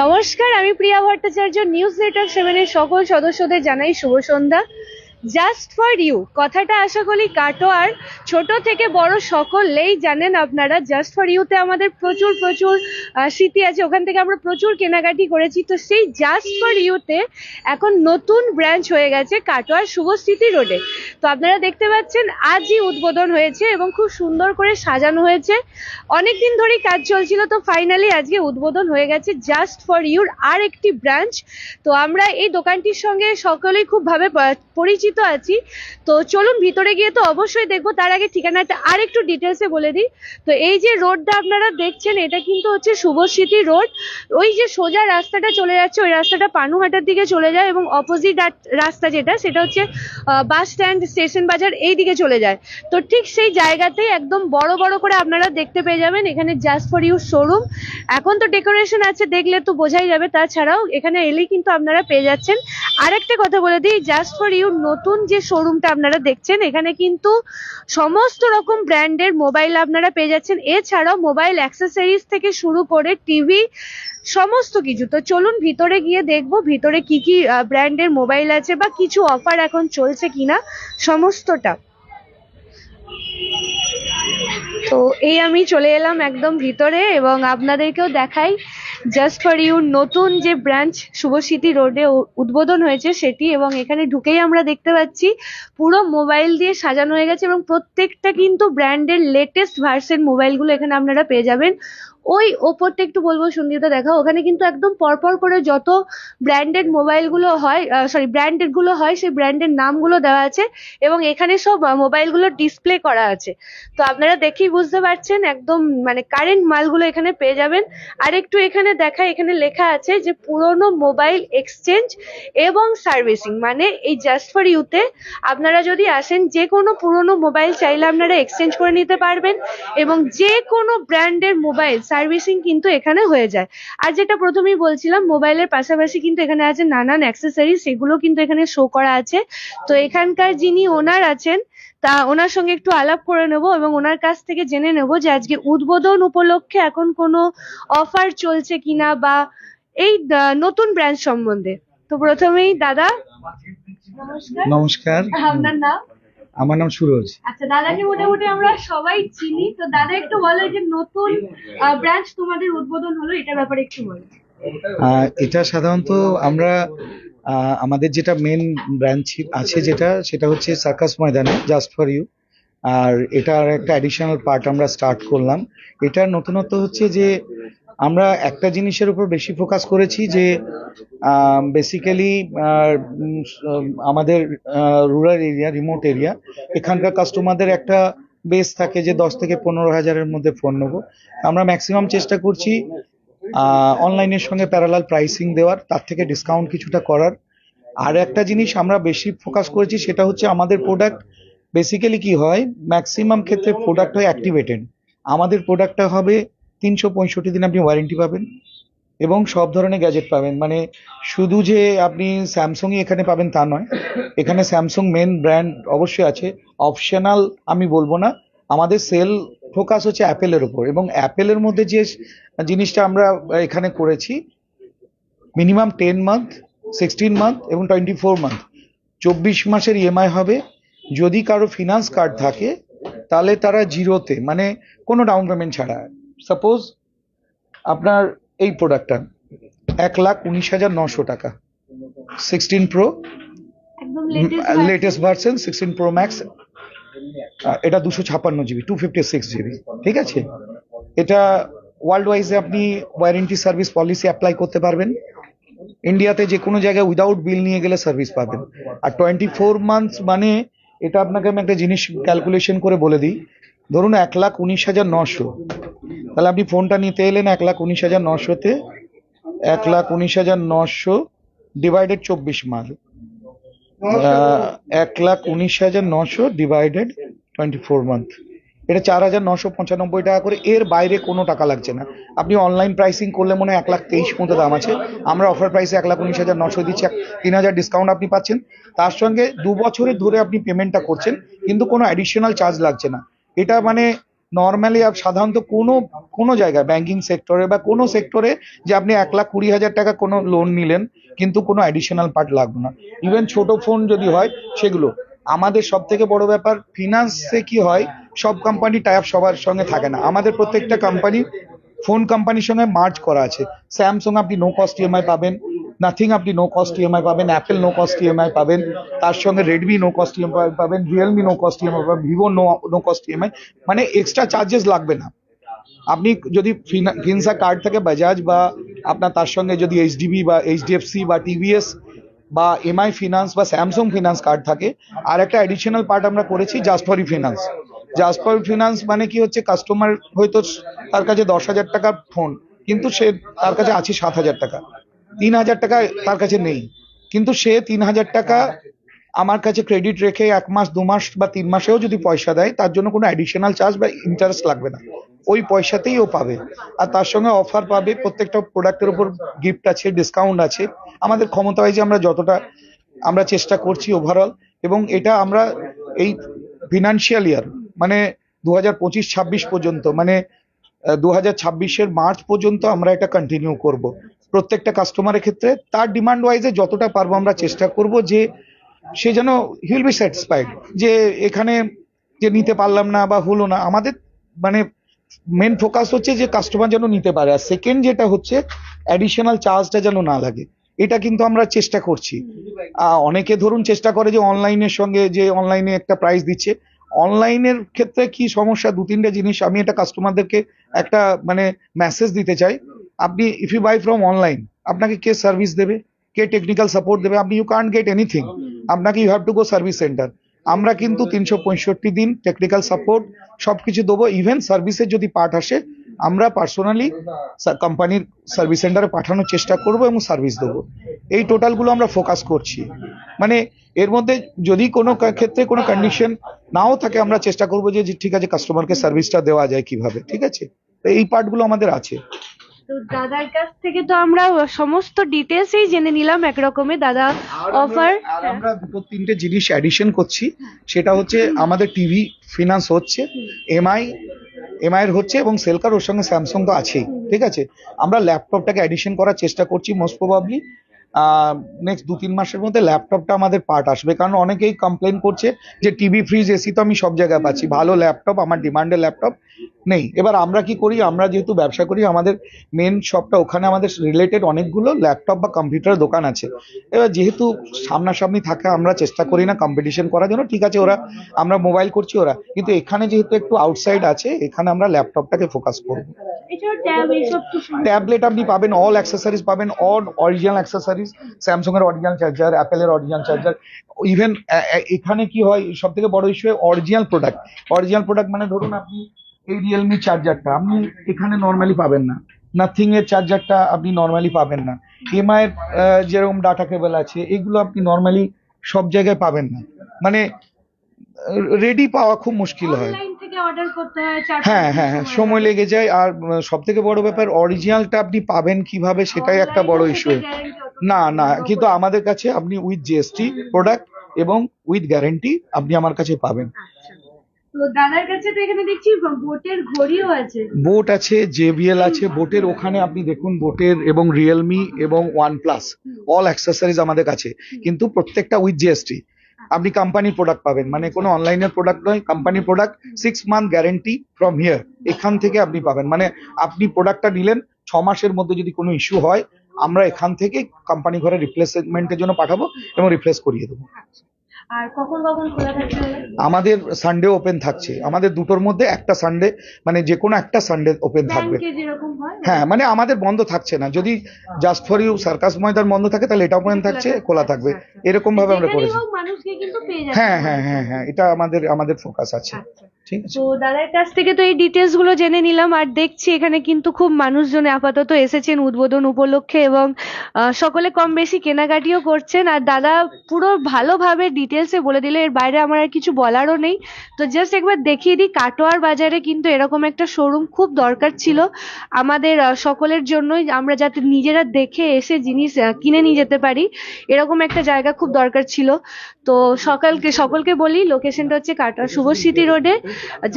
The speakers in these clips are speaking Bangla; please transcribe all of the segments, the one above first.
নমস্কার, আমি প্রিয়া ভট্টাচার্য। নিউজ নেটওয়ার্ক 7-এর সকল সদস্যদের জানাই শুভ সন্ধ্যা। জাস্ট ফর ইউ কথাটা আশা করি কাটোয়ার ছোট থেকে বড় সকলেই জানেন। আপনারা জাস্ট ফর ইউতে আমাদের প্রচুর প্রচুর স্মৃতি আছে, ওখান থেকে আমরা প্রচুর কেনাকাটি করেছি। তো সেই জাস্ট ফর ইউতে এখন নতুন ব্রাঞ্চ হয়ে গেছে কাটোয়ার শুভস্মৃতি রোডে। তো আপনারা দেখতে পাচ্ছেন আজই উদ্বোধন হয়েছে এবং খুব সুন্দর করে সাজানো হয়েছে। অনেকদিন ধরেই কাজ চলছিল, তো ফাইনালি আজকে উদ্বোধন হয়ে গেছে জাস্ট ফর ইউর আর একটি ব্রাঞ্চ। তো আমরা এই দোকানটির সঙ্গে সকলেই খুব ভাবে পরিচিত আছি। তো চলুন ভিতরে গিয়ে তো অবশ্যই দেখবো। তার আগে ঠিকানাটা আর একটু ডিটেলসে বলে দিই। তো এই যে রোডটা আপনারা দেখছেন, এটা কিন্তু হচ্ছে শুভস্মৃতি রোড। ওই যে সোজা রাস্তাটা চলে যাচ্ছে, ওই রাস্তাটা পানুহাটার দিকে চলে যায় এবং অপোজিট রাস্তা যেটা, সেটা হচ্ছে বাস স্ট্যান্ড, স্টেশন বাজার, এই দিকে চলে যায়। তো ঠিক সেই জায়গাতেই একদম বড় বড় করে আপনারা দেখতে পেয়ে যাবেন এখানে জাস্ট ফর ইউ শোরুম। এখন তো ডেকোরেশন আছে, দেখলে তো বোঝাই যাবে। তাছাড়াও এখানে এলেই কিন্তু আপনারা পেয়ে যাচ্ছেন। আরেকটা কথা বলে দিই, জাস্ট ফর ইউ নতুন যে শোরুমটা আপনারা দেখছেন, এখানে কিন্তু সমস্ত রকম ব্র্যান্ডের মোবাইল আপনারা পেয়ে যাচ্ছেন। এছাড়াও মোবাইল অ্যাক্সেসরিজ থেকে শুরু করে টিভি, সমস্ত কিছু। তো চলুন ভিতরে গিয়ে দেখবো ভিতরে কি কি ব্র্যান্ডের মোবাইল আছে বা কিছু অফার এখন চলছে কিনা, সমস্তটা। তো এই আমি চলে এলাম একদম ভিতরে এবং আপনাদেরকেও দেখাই জাস্ট ফর ইউর নতুন যে ব্রাঞ্চ শুভস্মৃতি রোডে উদ্বোধন হয়েছে সেটি। এবং এখানে ঢুকেই আমরা দেখতে পাচ্ছি পুরো মোবাইল দিয়ে সাজানো হয়ে গেছে এবং প্রত্যেকটা কিন্তু ব্র্যান্ডের লেটেস্ট ভার্সন মোবাইলগুলো এখানে আপনারা পেয়ে যাবেন। ওই ওপরটা একটু বলবো সঙ্গীতা দেখা, ওখানে কিন্তু একদম পরপর করে যত ব্র্যান্ডেড মোবাইলগুলো হয়, ব্র্যান্ডেড গুলো হয়, সেই ব্র্যান্ডের নামগুলো দেওয়া আছে এবং এখানে সব মোবাইলগুলো ডিসপ্লে করা আছে। তো আপনারা দেখেই বুঝতে পারছেন একদম মানে কারেন্ট মালগুলো এখানে পেয়ে যাবেন। আর একটু এখানে দেখায়, এখানে লেখা আছে যে পুরনো মোবাইল এক্সচেঞ্জ এবং সার্ভিসিং। মানে এই জাস্ট ফর ইউতে আপনারা যদি আসেন, যে কোনো পুরনো মোবাইল চাইলে আপনারা এক্সচেঞ্জ করে নিতে পারবেন এবং যে কোনো ব্র্যান্ডের মোবাইল সার্ভিসিং কিন্তু এখানে হয়ে যায়। আর যেটা প্রথমেই বলছিলাম, মোবাইলের পাশাপাশি কিন্তু এখানে আছে নানান অ্যাক্সেসরিজ, সেগুলো কিন্তু এখানে শো করা আছে। তো এখানকার যিনি ওনার আছেন, তা ওনার সঙ্গে একটু আলাপ করে নেব এবং ওনার কাছ থেকে জেনে নেব যে আজকে উদ্বোধন উপলক্ষে এখন কোনো অফার চলছে কিনা বা এই নতুন ব্রাঞ্চ সম্বন্ধে। তো প্রথমেই দাদা, নমস্কার। নমস্কার, আপনার নাম? আমার নাম সুরজ। আচ্ছা, দাদাকে মোটামুটি আমরা সবাই চিনি। তো দাদা একটু বলো, যে নতুন ব্রাঞ্চ তোমাদের উদ্বোধন হলো, এটার ব্যাপারে একটু বলো। এটা সাধারণত আমরা আমাদের যেটা মেন ব্রাঞ্চ আছে সেটা হচ্ছে সার্কাস ময়দানে জাস্ট ফর ইউ। আর এটার একটা অ্যাডিশনাল পার্ট আমরা স্টার্ট করলাম। এটার নতুনত্ব হচ্ছে যে আমরা একটা জিনিসের উপর বেশি ফোকাস করেছি, যে বেসিক্যালি আমাদের রুরাল এরিয়া, রিমোট এরিয়া, এখানকার কাস্টমারদের একটা বেস থাকে যে 10 থেকে 15,000-এর মধ্যে ফোন নেবো। আমরা ম্যাক্সিমাম চেষ্টা করছি অনলাইনের সঙ্গে প্যারালাল প্রাইসিং দেওয়ার, তার থেকে ডিসকাউন্ট কিছুটা করার। আর একটা জিনিস আমরা বেশি ফোকাস করেছি, সেটা হচ্ছে আমাদের প্রোডাক্ট বেসিক্যালি কি হয়, ম্যাক্সিমাম ক্ষেত্রে প্রোডাক্ট হয় অ্যাক্টিভেটেড। আমাদের প্রোডাক্টটা হবে 365 দিন আপনি ওয়ারেন্টি পাবেন এবং সব ধরনের গ্যাজেট পাবেন। মানে শুধু যে আপনি স্যামসাংই এখানে পাবেন তা নয়, এখানে স্যামসাং মেন ব্র্যান্ড অবশ্যই আছে, অপশনাল আমি বলবো না। আমাদের সেল ফোকাস হচ্ছে অ্যাপেলের উপর, এবং অ্যাপেলের মধ্যে যে জিনিসটা আমরা এখানে করেছি, মিনিমাম 10 মান্থ, 16 মান্থ এবং 24 মান্থ, 24 মাসের ইএমআই হবে। যদি কারো ফিনান্স কার্ড থাকে তাহলে তারা জিরোতে, মানে কোনো ডাউন পেমেন্ট ছাড়া। সাপোজ আপনার এই প্রোডাক্টটা 1,19,900 টাকা, 16 প্রো একদম লেটেস্ট ভার্সন, 16 প্রো ম্যাক্স, এটা 256 জিবি, 256 জিবি, ঠিক আছে। এটা ওয়ার্ল্ড ওয়াইজে আপনি ওয়ারেন্টি সার্ভিস পলিসি অ্যাপ্লাই করতে পারবেন। ইন্ডিয়াতে যে কোনো জায়গায় উইদাউট বিল নিয়ে গেলে সার্ভিস পাবেন। আর 24 মান্থস মানে, এটা আপনাকে আমি একটা জিনিস ক্যালকুলেশন করে বলে দিই। ধরুন 1,19,900, তাহলে আপনি ফোনটা নিতে এলেন 1,19,900-তে, 1,19,900 ডিভাইডেড 24 মাস, 1,19,900 ডিভাইডেড 24 মান্থ, এটা 4,995 টাকা করে। এর বাইরে কোনো টাকা লাগছে না। আপনি অনলাইন প্রাইসিং করলে মনে হয় 1,23,000 মতো দাম আছে। আমরা অফার প্রাইসে 1,19,900 দিচ্ছি, 3,000 ডিসকাউন্ট আপনি পাচ্ছেন। তার সঙ্গে 2 বছরের ধরে আপনি পেমেন্টটা করছেন, কিন্তু কোনো অ্যাডিশনাল চার্জ লাগছে না। এটা মানে নর্মালি সাধারণত কোনো কোনো জায়গায় ব্যাংকিং সেক্টরে বা কোনো সেক্টরে যে আপনি 1,20,000 টাকা কোনো লোন নিলেন কিন্তু কোনো অ্যাডিশনাল পার্ট লাগবে না। ইভেন ছোট ফোন যদি হয় সেগুলো। আমাদের সব থেকে বড় ব্যাপার ফিনান্সে কি হয়, সব কোম্পানি টাই আপ সবার সঙ্গে থাকে না। আমাদের প্রত্যেকটা কোম্পানি ফোন কোম্পানির সঙ্গে মার্জ করা আছে। স্যামসাং আপনি নো কস্ট ইএমআই পাবেন, নাথিং আপনি নো কস্ট ইএমআই পাবেন, অ্যাপেল নো কস্ট ইএমআই পাবেন, তার সঙ্গে রেডমি নো কস্ট ইএমআই পাবেন, রিয়েলমি নো কস্ট ইএমআই পাবেন, ভিভো নো কস্ট ইএমআই, মানে এক্সট্রা চার্জেস লাগবে না। আপনি যদি ফিনসা কার্ড থাকে বাজাজ বা আপনার তার সঙ্গে যদি এইচডিবি বা এইচডিএফসি বা টিভিএস বা এমআই ফিনান্স বা স্যামসাং ফিনান্স কার্ড থাকে, আর একটা অ্যাডিশনাল পার্ট আমরা করেছি just for finance. Just for finance মানে কি হচ্ছে, কাস্টমার হয়তো তার কাছে 10,000 টাকার ফোন, কিন্তু সে তার কাছে আছে 7,000 টাকা, 3,000 টাকা তার কাছে নেই, কিন্তু সে 3,000 টাকা আমার কাছে ক্রেডিট রেখে 1 মাস 2 মাস বা 3 মাসেও যদি পয়সা দেয়, তার জন্য কোনো অ্যাডিশনাল চার্জ বা ইন্টারেস্ট লাগবে না, ওই পয়সাতেই ও পাবে। আর তার সঙ্গে অফার পাবে, প্রত্যেকটা প্রোডাক্টের উপর গিফট আছে, ডিসকাউন্ট আছে। আমাদের ক্ষমতা হয় যে আমরা যতটা আমরা চেষ্টা করছি ওভারঅল, এবং এটা আমরা এই ফিনান্সিয়াল ইয়ার মানে 2025-26 পর্যন্ত, মানে 2026-এর মার্চ পর্যন্ত আমরা এটা কন্টিনিউ করব। প্রত্যেকটা কাস্টমারের ক্ষেত্রে তার ডিমান্ড ওয়াইজে যতটা পারবো আমরা চেষ্টা করব যে সে যেন হিল বি স্যাটিসফাইড, যে এখানে যে নিতে পারলাম না বা হলো না। আমাদের মানে মেন ফোকাস হচ্ছে যে কাস্টমার যেন নিতে পারে, আর সেকেন্ড যেটা হচ্ছে অ্যাডিশনাল চার্জটা যেন না লাগে, এটা কিন্তু আমরা চেষ্টা করছি। অনেকে ধরুন চেষ্টা করে যে অনলাইনের সঙ্গে, যে অনলাইনে একটা প্রাইস দিচ্ছে, অনলাইনের ক্ষেত্রে কি সমস্যা, 2-3টে জিনিস আমি এটা কাস্টমারদেরকে একটা মানে মেসেজ দিতে চাই। আপনি if you buy from online, আপনাকে কে সার্ভিস দেবে, কে টেকনিক্যাল সাপোর্ট দেবে? আপনি ইউ কান্ট গেট এনিথিং, আপনাকে you have to go service centre. আমরা কিন্তু 365 দিন টেকনিক্যাল সাপোর্ট সবকিছু দেবো। ইভেন সার্ভিসের যদি পার্ট আসে, আমরা পার্সোনালি কোম্পানির সার্ভিস সেন্টারে পাঠানোর চেষ্টা করব এবং সার্ভিস দেবো। এই টোটালগুলো আমরা ফোকাস করছি। মানে এর মধ্যে যদি কোনো ক্ষেত্রে কোনো কন্ডিশন নাও থাকে, আমরা চেষ্টা করবো যে ঠিক আছে কাস্টমারকে সার্ভিসটা দেওয়া যায় কিভাবে, ঠিক আছে? তো এই পার্টগুলো আমাদের আছে। তো দাদার কাছ থেকে তো আমরা সমস্ত ডিটেলসই জেনে নিলাম একরকমের। দাদা অফার, আর আমরা 2-3টে জিনিস অ্যাডিশন করছি, সেটা হচ্ছে আমাদের টিভি ফিনান্স হচ্ছে, এমআই এর হচ্ছে, এবং সেলকার, ওর সঙ্গে স্যামসাং তো আছেই, ঠিক আছে? আমরা ল্যাপটপটাকে অ্যাডিশন করার চেষ্টা করছি। মোস্ট প্রবাবলি নেক্সট 2-3 মাসের মধ্যে ল্যাপটপটা আমাদের পার্ট আসবে, কারণ অনেকেই কমপ্লেন করছে যে টিভি ফ্রিজ এসি তো আমি সব জায়গায় পাচ্ছি, ভালো ল্যাপটপ আমার ডিমান্ডের ল্যাপটপ নেই। এবার আমরা কি করি, আমরা যেহেতু ব্যবসা করি, আমাদের মেন শপটা ওখানে, আমাদের রিলেটেড অনেকগুলো ল্যাপটপ বা কম্পিউটারের দোকান আছে। এবার যেহেতু সামনাসামনি থাকে, আমরা চেষ্টা করি না কম্পিটিশন করার জন্য, ঠিক আছে ওরা, আমরা মোবাইল করছি ওরা, কিন্তু এখানে যেহেতু একটু আউটসাইড আছে, এখানে আমরা ল্যাপটপটাকে ফোকাস করবো। ট্যাবলেট আপনি পাবেন, অল অ্যাক্সেসরিজ পাবেন, অল অরিজিনাল অ্যাক্সেসরিজ, স্যামসাং এর অরিজিনাল চার্জার, অ্যাপেলের অরিজিনাল চার্জার। ইভেন এখানে কি হয়, সব থেকে বড় issue original product. Original product মানে ধরুন আপনি এই রিয়েলমি চার্জারটা আপনি এখানে নর্মালি পাবেন না, নাথিং এর চার্জারটা আপনি নর্মালি পাবেন না, এমআই এর যেরকম ডাটা কেবল আছে, এগুলো আপনি নর্মালি সব জায়গায় পাবেন না, মানে রেডি পাওয়া খুব মুশকিল হয়। অনলাইন থেকে অর্ডার করতে হয়, হ্যাঁ হ্যাঁ হ্যাঁ, সময় লেগে যায়। আর সব থেকে বড় ব্যাপার, অরিজিনালটা আপনি পাবেন কিভাবে, সেটাই একটা বড় ইস্যু। না না, কিন্তু আমাদের কাছে আপনি উইথ জিএসটি প্রোডাক্ট এবং উইথ গ্যারেন্টি আপনি আমার কাছে পাবেন। তো দাদার কাছে তো এখানে দেখছি বোটের ঘড়িও আছে। বোট আছে, জেবিএল আছে। বোটের ওখানে আপনি দেখুন, বোটের এবং রিয়েলমি এবং ওয়ানপ্লাস অল অ্যাক্সেসরিজ আমাদের কাছে, কিন্তু প্রত্যেকটা উইথ জিএসটি। আপনি কোম্পানির প্রোডাক্ট পাবেন, মানে কোনো অনলাইনের প্রোডাক্ট নয়, কোম্পানির product, 6 month guarantee from here, এখান থেকে আপনি পাবেন। মানে আপনি প্রোডাক্টটা নিলেন, 6 মাসের মধ্যে যদি কোনো ইস্যু হয়, আমরা এখান থেকে কোম্পানি ঘরে রিপ্লেসমেন্টের জন্য পাঠাবো এবং রিপ্লেস করিয়ে দেবো। আর কখন কখন খোলা থাকছে? আমাদের সানডে ওপেন থাকছে, আমাদের দুটোর মধ্যে একটা সানডে, মানে যে কোনো একটা সানডে ওপেন থাকবে। ব্যাংকে যেরকম হয়, হ্যাঁ, মানে আমাদের বন্ধ থাকছে না। যদি জাস্ট ফর ইউ সার্কাস ময়দান বন্ধ থাকে, তাহলে এটা ওপেন থাকছে, খোলা থাকবে, এরকম ভাবে আমরা যেখানেই করেছি। হোক মানুষকে কিন্তু পেয়ে যাচ্ছে। হ্যাঁ হ্যাঁ হ্যাঁ হ্যাঁ, এটা আমাদের ফোকাস আছে। আচ্ছা। ঠিক আছে। তো দাদার কাছ থেকে তো এই ডিটেলস গুলো জেনে নিলাম, আর দেখছি এখানে কিন্তু খুব মানুষজন আপাতত এসেছেন উদ্বোধন উপলক্ষে, এবং সকলে কম বেশি কেনাকাটিও করছেন। আর দাদা পুরো ভালোভাবে ডিটেলসে বলে দিলে, এর বাইরে আমার আর কিছু বলারও নেই। তো জাস্ট একবার দেখিয়ে দিই, কাটোয়ার বাজারে কিন্তু এরকম একটা শোরুম খুব দরকার ছিল আমাদের সকলের জন্যই, আমরা যাতে নিজেরা দেখে এসে জিনিস কিনে নিয়ে যেতে পারি, এরকম একটা জায়গা খুব দরকার ছিল। তো সকলকে বলি, লোকেশনটা হচ্ছে কাটোয়া শুভস্মৃতি রোডে,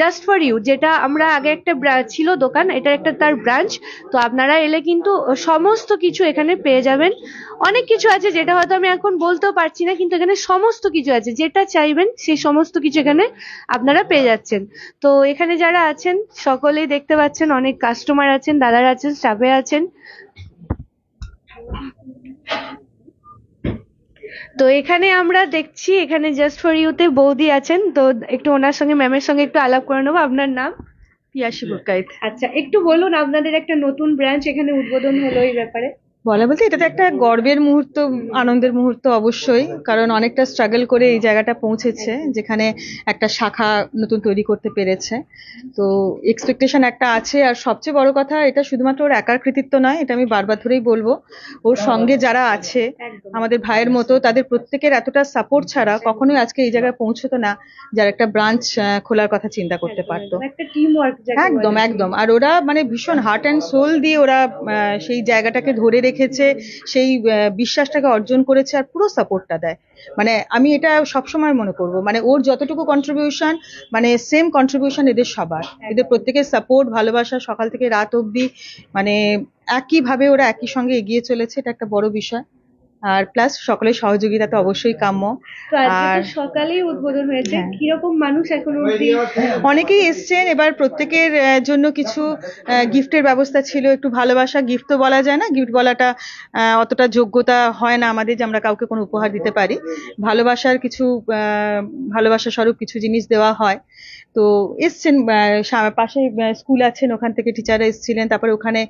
জাস্ট ফর ইউ, যেটা আমরা আগে একটা ছিল দোকান, এটা একটা তার ব্রাঞ্চ। তো আপনারা এলে কিন্তু সমস্ত কিছু এখানে পেয়ে যাবেন। অনেক কিছু আছে যেটা হয়তো আমি এখন বলতেও পারছি না, কিন্তু এখানে সমস্ত কিছু আছে, যেটা চাইবেন সেই সমস্ত কিছু এখানে আপনারা পেয়ে যাচ্ছেন। তো এখানে যারা আছেন সকলেই দেখতে পাচ্ছেন, অনেক কাস্টমার আছেন, দাদারা আছেন, স্টাফে আছেন। তো এখানে আমরা দেখছি এখানে জাস্ট ফর ইউতে বৌদি আছেন, তো একটু ওনার সঙ্গে, ম্যামের সঙ্গে একটু আলাপ করে নেবো। আপনার নাম? পিয়াসী বুরকাইত। আচ্ছা, একটু বলুন, আপনাদের একটা নতুন ব্রাঞ্চ এখানে উদ্বোধন হলো, এই ব্যাপারে বলা বলতে এটা তো একটা গর্বের মুহূর্ত, আনন্দের মুহূর্ত অবশ্যই, কারণ অনেকটা স্ট্রাগল করে এই জায়গাটা পৌঁছেছে যেখানে একটা শাখা নতুন তৈরি করতে পেরেছে। তো এক্সপেকটেশন একটা আছে, আর সবচেয়ে বড় কথা এটা শুধুমাত্র ওর একার কৃতিত্ব নয়, এটা আমি বারবার ধরেই বলবো, ওর সঙ্গে যারা আছে আমাদের ভাইয়ের মতো, তাদের প্রত্যেকের এতটা সাপোর্ট ছাড়া কখনোই আজকে এই জায়গায় পৌঁছতো না, যার একটা ব্রাঞ্চ খোলার কথা চিন্তা করতে পারতো। একটা টিম ওয়ার্ক। একদম একদম। আর ওরা মানে ভীষণ হার্ট অ্যান্ড সোল দিয়ে ওরা সেই জায়গাটাকে ধরে রেখেছে, সেই বিশ্বাসটাকে অর্জন করেছে, আর পুরো সাপোর্টটা দেয়। মানে আমি এটা সবসময় মনে করব, মানে ওর যতটুকু কন্ট্রিবিউশন, মানে সেম কন্ট্রিবিউশন এদের সবার, এদের প্রত্যেকের সাপোর্ট, ভালোবাসা সকাল থেকে রাত অবধি, মানে একইভাবে ওরা একই সঙ্গে এগিয়ে চলেছে, এটা একটা বড় বিষয়। আর প্লাস সকলের সহযোগিতা তো অবশ্যই কাম্য। তো আজকে আর তো সকালেই উদ্বোধন হয়েছে, হ্যাঁ। কিরকম মানুষ এখনো অবধি? অনেকেই এসছেন, এবার প্রত্যেকের জন্য কিছু গিফটের ব্যবস্থা ছিল, একটু ভালোবাসা, গিফট তো বলা যায় না, গিফট বলাটা অতটা যোগ্যতা হয় না আমাদের যে আমরা কাউকে কোনো উপহার দিতে পারি। ভালোবাসার কিছু ভালোবাসা স্বরূপ কিছু জিনিস দেওয়া হয়। তো এসছেন, পাশে স্কুল আছেন, ওখান থেকে টিচাররা এসেছিলেন, তারপরে ওখানে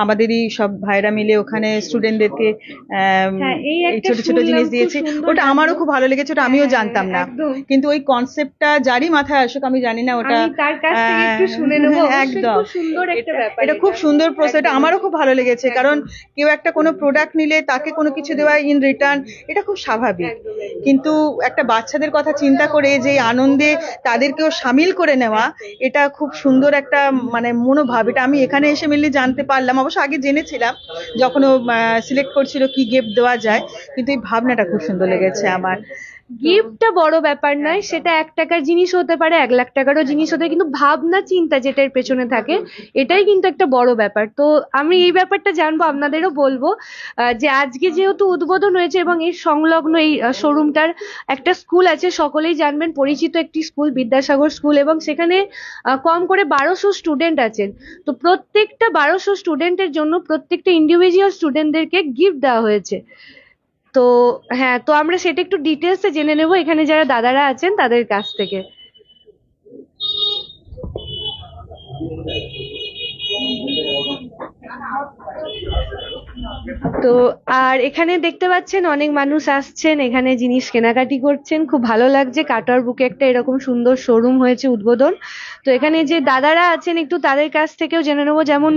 আমাদেরই সব ভাইরা মিলে ওখানে স্টুডেন্টদেরকে হ্যাঁ, এই এই একটা ছোট ছোট শুনলাম, জিনিস খুব দিয়েছে, সুন্দর ওটা আমারও খুব ভালো লেগেছে, ওটা আমিও হ্যাঁ, জানতাম না, একদম। কিন্তু ওই কনসেপ্টটা যারই মাথায় আসুক আমি জানি না ওটা আমি তার কাছ থেকে একটু শুনে নেবো। অবশ্যই একদম খুব সুন্দর একটা ব্যাপার এটা খুব সুন্দর প্রসেস, এটা একদম। আমারও খুব ভালো লেগেছে, একদম। কারণ কেউ একটা কোনো প্রোডাক্ট নিলে তাকে কোনো কিছু দেওয়া ইন রিটার্ন, এটা খুব স্বাভাবিক, একদম, একদম। কিন্তু একটা বাচ্চাদের কথা চিন্তা করে যে এই আনন্দে তাদেরকেও সামিল করে নেওয়া, এটা খুব সুন্দর একটা মানে মনোভাব। এটা আমি এখানে এসে মেনলি জানতে পারলাম, অবশ্য আগে জেনেছিলাম যখন ও সিলেক্ট করছিল কি গিফট দেওয়া যায়, কিন্তু এই ভাবনাটা খুব সুন্দর লেগেছে আমার। গিফটটা বড় ব্যাপার নয়, সেটা 1 টাকার জিনিস হতে পারে, 1 লাখ টাকারও জিনিস হতে পারে, কিন্তু ভাবনা চিন্তা যেটার পেছনে থাকে এটাই কিন্তু একটা বড় ব্যাপার। তো আমি এই ব্যাপারটা জানবো, আপনাদেরও বলবো যে আজকে যেহেতু উদ্বোধন হয়েছে এবং এর সংলগ্ন এই শোরুমটার একটা স্কুল আছে, সকলেই জানবেন, পরিচিত একটি স্কুল, বিদ্যাসাগর স্কুল, এবং সেখানে কম করে 1200 স্টুডেন্ট আছেন। তো প্রত্যেকটা 1200 স্টুডেন্টের জন্য প্রত্যেকটা ইন্ডিভিজুয়াল স্টুডেন্টদেরকে গিফট দেওয়া হয়েছে। তো হ্যাঁ, তো আমরা সেটা একটু ডিটেলসে জেনে নেব এখানে যারা দাদারা আছেন তাদের কাছ থেকে। তো আর এখানে দেখতে পাচ্ছেন অনেক মানুষ আসছেন, এখানে জিনিস কেনাকাটি করছেন, খুব ভালো লাগছে। কাটোয়ার বুকে একটা এরকম সুন্দর শোরুম হয়েছে উদ্বোধন। তো এখানে যে দাদারা আছেন একটু তাদের কাছ থেকেও জেনে নেবো, যেমন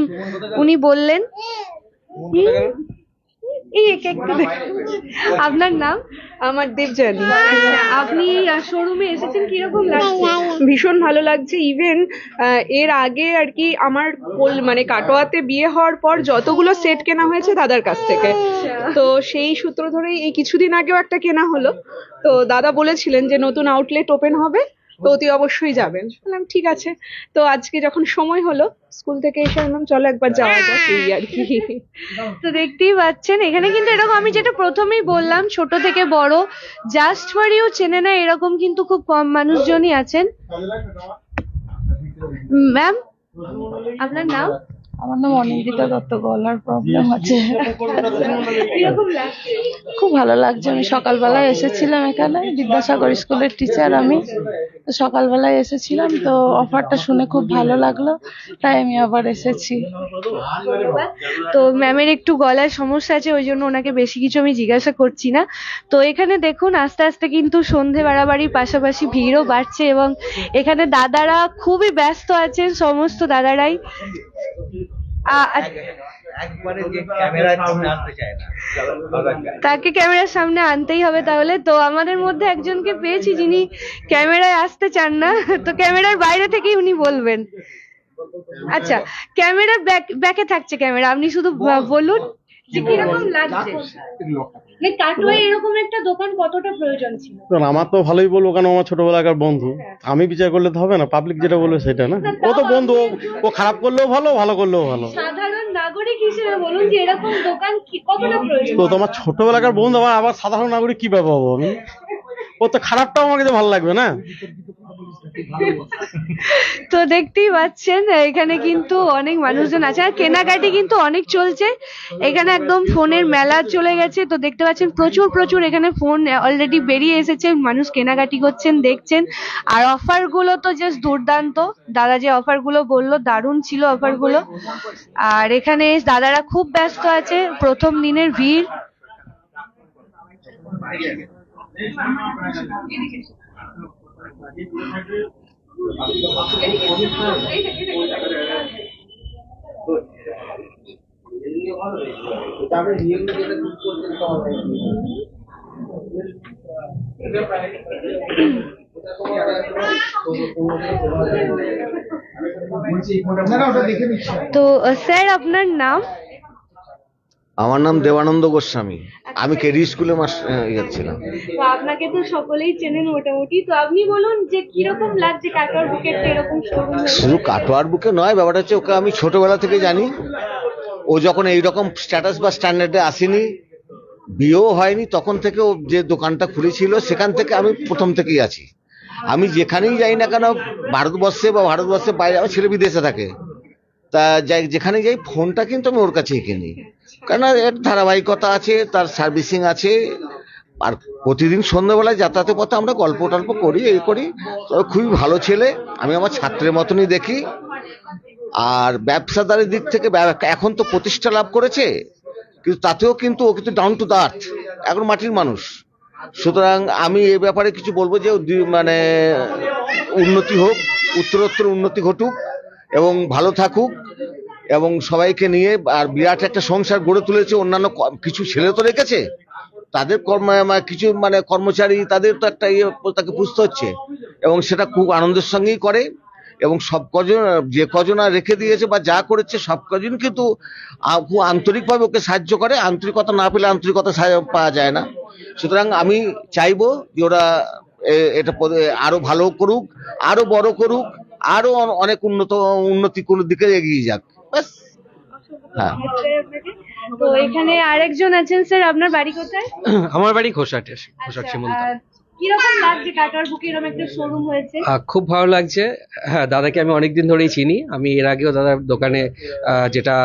উনি বললেন। এই একটু আপনার নাম? আমার দেবযানী। আপনি শোরুমে এসেছেন, কিরকম লাগছে? ভীষণ ভালো লাগছে। ইভেন এর আগে আর কি আমার মানে কাটোয়াতে বিয়ে হওয়ার পর যতগুলো সেট কেনা হয়েছে দাদার কাছ থেকে, তো সেই সূত্র ধরেই এই কিছুদিন আগেও একটা কেনা হলো। তো দাদা বলেছিলেন যে নতুন আউটলেট ওপেন হবে, তো অতি অবশ্যই যাবেন। বললাম ঠিক আছে। তো আজকে যখন সময় হলো স্কুল থেকে এসে বললাম চলো একবার যাওয়া যাক, এই আর কি। তো দেখতেই পাচ্ছেন এখানে কিন্তু এরকম, আমি যেটা প্রথমেই বললাম, ছোট থেকে বড় জাস্ট ফর ইউ চেনে না এরকম কিন্তু খুব কম মানুষজনই আছেন। ম্যাম, আপনার নাম? আমার নাম অনিন্দিতা দত্ত, গলার প্রবলেম আছে। কিরকম লাগছে? খুব ভালো লাগছে। আমি সকালবেলায় এসেছিলাম এখানে, বিদ্যাসাগর স্কুলের টিচার আমি, তো সকালবেলায় এসেছিলাম, তো অফারটা শুনে খুব ভালো লাগলো, তাই আমি আবার এসেছি। তো ম্যামের একটু গলায় সমস্যা আছে, ওই জন্য ওনাকে বেশি কিছু আমি জিজ্ঞাসা করছি না। তো এখানে দেখুন আস্তে আস্তে কিন্তু সন্ধে বাড়াবাড়ির পাশাপাশি ভিড়ও বাড়ছে, এবং এখানে দাদারা খুবই ব্যস্ত আছেন, সমস্ত দাদারাই। তাকে ক্যামেরার সামনে আনতেই হবে তাহলে। তো আমাদের মধ্যে একজনকে পেয়েছি যিনি ক্যামেরায় আসতে চান না, তো ক্যামেরার বাইরে থেকেই উনি বলবেন। আচ্ছা, ক্যামেরার ব্যাকে থাকছে ক্যামেরা, আপনি শুধু বলুন যে কিরকম লাগছে যে কাটোয়ায় এরকম একটা দোকান কতটা প্রয়োজন ছিল? আমার তো ভালোই বলবো, কারণ আমার ছোটবেলাকার বন্ধু। আমি বিচার করলে তো হবে না, পাবলিক যেটা বলবে সেটা না। ও তো বন্ধু, ও খারাপ করলেও ভালো, ভালো করলেও ভালো। সাধারণ নাগরিক হিসেবে বলুন যে এরকম দোকান কতটা প্রয়োজন? তো তোমার ছোটবেলাকার বন্ধু, আবার সাধারণ নাগরিক কি পাবো আমি? ও তো খারাপটাও আমাকে তো ভালো লাগবে না। তো দেখতেই পাচ্ছেন এখানে কিন্তু অনেক মানুষজন আছে, আর কেনাকাটি কিন্তু অনেক চলছে এখানে, একদম ফোনের মেলা চলে গেছে। তো দেখতে পাচ্ছেন প্রচুর প্রচুর এখানে ফোন অলরেডি বেরিয়ে এসেছে, মানুষ কেনাকাটি করছেন দেখছেন। আর অফার গুলো তো জাস্ট দুর্দান্ত, দাদা যে অফার গুলো বললো দারুণ ছিল অফার গুলো। আর এখানে দাদারা খুব ব্যস্ত আছে, প্রথম দিনের ভিড়। তো স্যার আপনার নাম? আমার নাম দেবানন্দ গোস্বামী। আমি কেডি স্কুলে ছিলাম। তো আপনাকে তো সকলেই চেনেন মোটামুটি, তো আপনি বলুন যে কিরকম লাগছে কাটোয়ার বুকে একটা এরকম শোরুম? শুধু কাটোয়ার বুকে নয়, ব্যাপারটা হচ্ছে ওকে আমি ছোটবেলা থেকে জানি। ও যখন এইরকম স্ট্যাটাস বা স্ট্যান্ডার্ডে আসেনি, বিয়েও হয়নি, তখন থেকে ও যে দোকানটা খুলেছিল সেখান থেকে আমি প্রথম থেকেই আছি। আমি যেখানেই যাই না কেন, ভারতবর্ষের বাইরে, আমার ছেলে বিদেশে থাকে, তা যাই যেখানে যাই ফোনটা কিন্তু আমি ওর কাছেই কিনি, কারণ এর ধারাবাহিকতা আছে, তার সার্ভিসিং আছে। আর প্রতিদিন সন্ধ্যাবেলায় যাতায়াতের পথে আমরা গল্প টল্প করি, এই করি। তবে খুবই ভালো ছেলে, আমি আমার ছাত্রের মতনই দেখি। আর ব্যবসাদারের দিক থেকে এখন তো প্রতিষ্ঠা লাভ করেছে, কিন্তু তাতেও কিন্তু ও কিন্তু ডাউন টু দ্য আর্থ, এখন মাটির মানুষ। সুতরাং আমি এ ব্যাপারে কিছু বলবো যে মানে উন্নতি হোক, উত্তরোত্তর উন্নতি ঘটুক এবং ভালো থাকুক, এবং সবাইকে নিয়ে। আর বিরাট একটা সংসার গড়ে তুলেছে। অন্যান্য কিছু ছেলে তো রেখেছে, তাদের কিছু মানে কর্মচারী, তাদের তো একটা তাকে পুষতে হচ্ছে, এবং সেটা খুব আনন্দের সঙ্গেই করে। এবং সব কজন, যে কজন রেখে দিয়েছে বা যা করেছে, সব কজন কিন্তু খুব আন্তরিকভাবে ওকে সাহায্য করে। আন্তরিকতা না পেলে আন্তরিকতা পাওয়া যায় না। সুতরাং আমি চাইবো যে ওরা এটা আরো ভালো করুক, আরো বড় করুক, আরো অনেক উন্নতি কোন দিকে এগিয়ে যাক, ব্যাস। হ্যাঁ, তো এখানে আরেকজন আছেন, স্যার আপনার বাড়ি কোথায়? আমার বাড়ি ঘোষাট সীমন্ত। কিরকম লাগছে কাটোয়ার বুকে এরকম একটা শোরুম হয়েছে? খুব ভালো লাগছে। হ্যাঁ, দাদাকে আমি অনেকদিন ধরেই চিনি। আমি এর আগেও দাদার দোকানে যেটা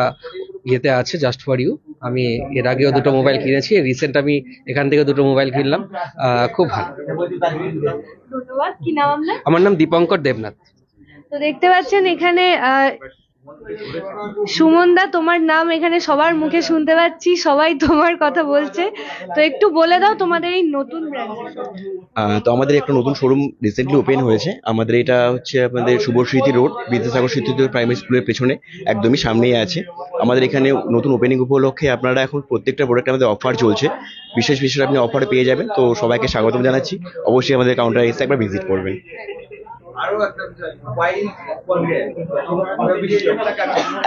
ইয়েতে আছে জাস্ট ফর ইউ, আমি এর আগেও দুটো মোবাইল কিনেছি। রিসেন্ট আমি এখান থেকে দুটো মোবাইল কিনলাম। খুব ভালো। ধন্যবাদ। কি নাম আপনার? আমার নাম দীপঙ্কর দেবনাথ। তো দেখতে পাচ্ছেন এখানে সুমনদা, তোমার নাম এখানে সবার মুখে শুনতে পাচ্ছি, সবাই তোমার কথা বলছে। তো একটু বলে দাও তোমাদের এই নতুন ব্র্যান্ড। তো আমাদের একটা নতুন শোরুম রিসেন্টলি ওপেন হয়েছে। আমাদের এটা হচ্ছে আপনাদের শুভস্মৃতি রোড, বিদ্যাসাগর স্মৃতি প্রাইমারি স্কুলের পেছনে, একদমই সামনেই আছে। আমাদের এখানে নতুন ওপেনিং উপলক্ষে আপনারা এখন প্রত্যেকটা প্রোডাক্ট আমাদের অফার চলছে, বিশেষ বিশেষ আপনি অফার পেয়ে যাবেন। তো সবাইকে স্বাগতম জানাচ্ছি, অবশ্যই আমাদের কাউন্টারে এসে একবার ভিজিট করবেন।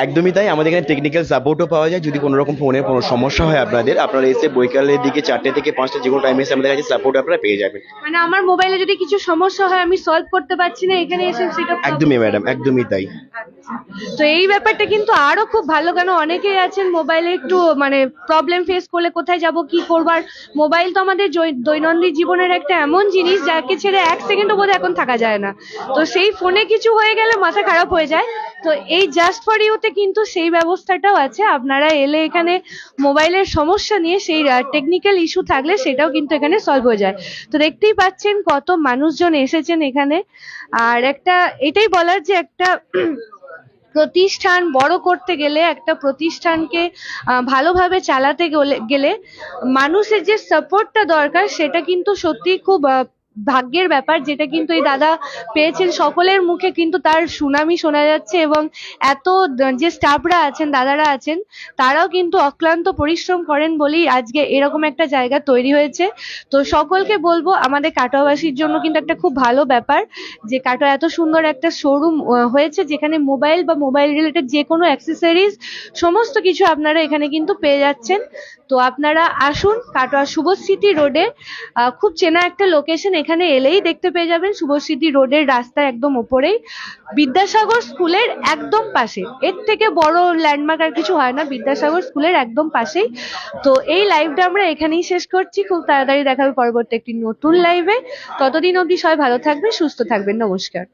একদমই তাই, আমাদের এখানে টেকনিক্যাল সাপোর্টও পাওয়া যায়। যদি কোনো রকম ফোনে কোনো সমস্যা হয় আপনারা এসে বৈকালের দিকে 4টে থেকে 5টা যে কোনো টাইমে এসে আমাদের কাছে সাপোর্ট আপনারা পেয়ে যাবেন। মানে আমার মোবাইলে যদি কিছু সমস্যা হয়, আমি সলভ করতে পারছি না, এখানে এসে সেটা? একদমই ম্যাডাম, একদমই তাই। তো এই ব্যাপারটা কিন্তু আরো খুব ভালো, কেন অনেকেই আছেন মোবাইলে একটু মানে প্রবলেম ফেস করলে কোথায় যাব কি করবার। মোবাইল তো আমাদের দৈনন্দিন জীবনের একটা এমন জিনিস যাকে ছেড়ে এক সেকেন্ডও বোধহয় এখন থাকা যায় না। তো সেই ফোনে কিছু হয়ে গেলে মাথা খারাপ হয়ে যায়। তো এই জাস্ট ফর ইউতে কিন্তু সেই ব্যবস্থাটাও আছে, আপনারা এলে এখানে মোবাইলের সমস্যা নিয়ে সেই টেকনিক্যাল ইস্যু থাকলে সেটাও কিন্তু এখানে সলভ হয়ে যায়। তো দেখতেই পাচ্ছেন কত মানুষজন এসেছেন এখানে। আর একটা এটাই বলার যে একটা প্রতিষ্ঠান বড় করতে গেলে, একটা প্রতিষ্ঠানকে ভালোভাবে চালাতে গেলে মানুষের যে সাপোর্টটা দরকার সেটা কিন্তু সত্যি খুব ভাগ্যের ব্যাপার, যেটা কিন্তু এই দাদা পেয়েছেন। সকলের মুখে কিন্তু তার সুনামই শোনা যাচ্ছে, এবং এত যে স্টাফরা আছেন, দাদারা আছেন, তারাও কিন্তু অক্লান্ত পরিশ্রম করেন বলেই আজকে এরকম একটা জায়গা তৈরি হয়েছে। তো সকলকে বলবো, আমাদের কাটোয়াবাসীর জন্য কিন্তু একটা খুব ভালো ব্যাপার যে কাটোয়া এত সুন্দর একটা শোরুম হয়েছে, যেখানে মোবাইল বা মোবাইল রিলেটেড যে কোনো অ্যাক্সেসরিজ সমস্ত কিছু আপনারা এখানে কিন্তু পেয়ে যাচ্ছেন। তো আপনারা আসুন, কাটোয়া শুভস্মৃতি রোডে খুব চেনা একটা লোকেশন, এখানে এলেই দেখতে পেয়ে যাবেন। শুভস্মৃতি রোডের রাস্তার একদম ওপরেই বিদ্যাসাগর স্কুলের একদম পাশে, এর থেকে বড় ল্যান্ডমার্ক আর কিছু হয় না, বিদ্যাসাগর স্কুলের একদম পাশেই। তো এই লাইভটা আমরা এখানেই শেষ করছি, খুব তাড়াতাড়ি দেখা হবে পরবর্তী একটি নতুন লাইভে। ততদিন অবধি সবাই ভালো থাকবে, সুস্থ থাকবেন, নমস্কার।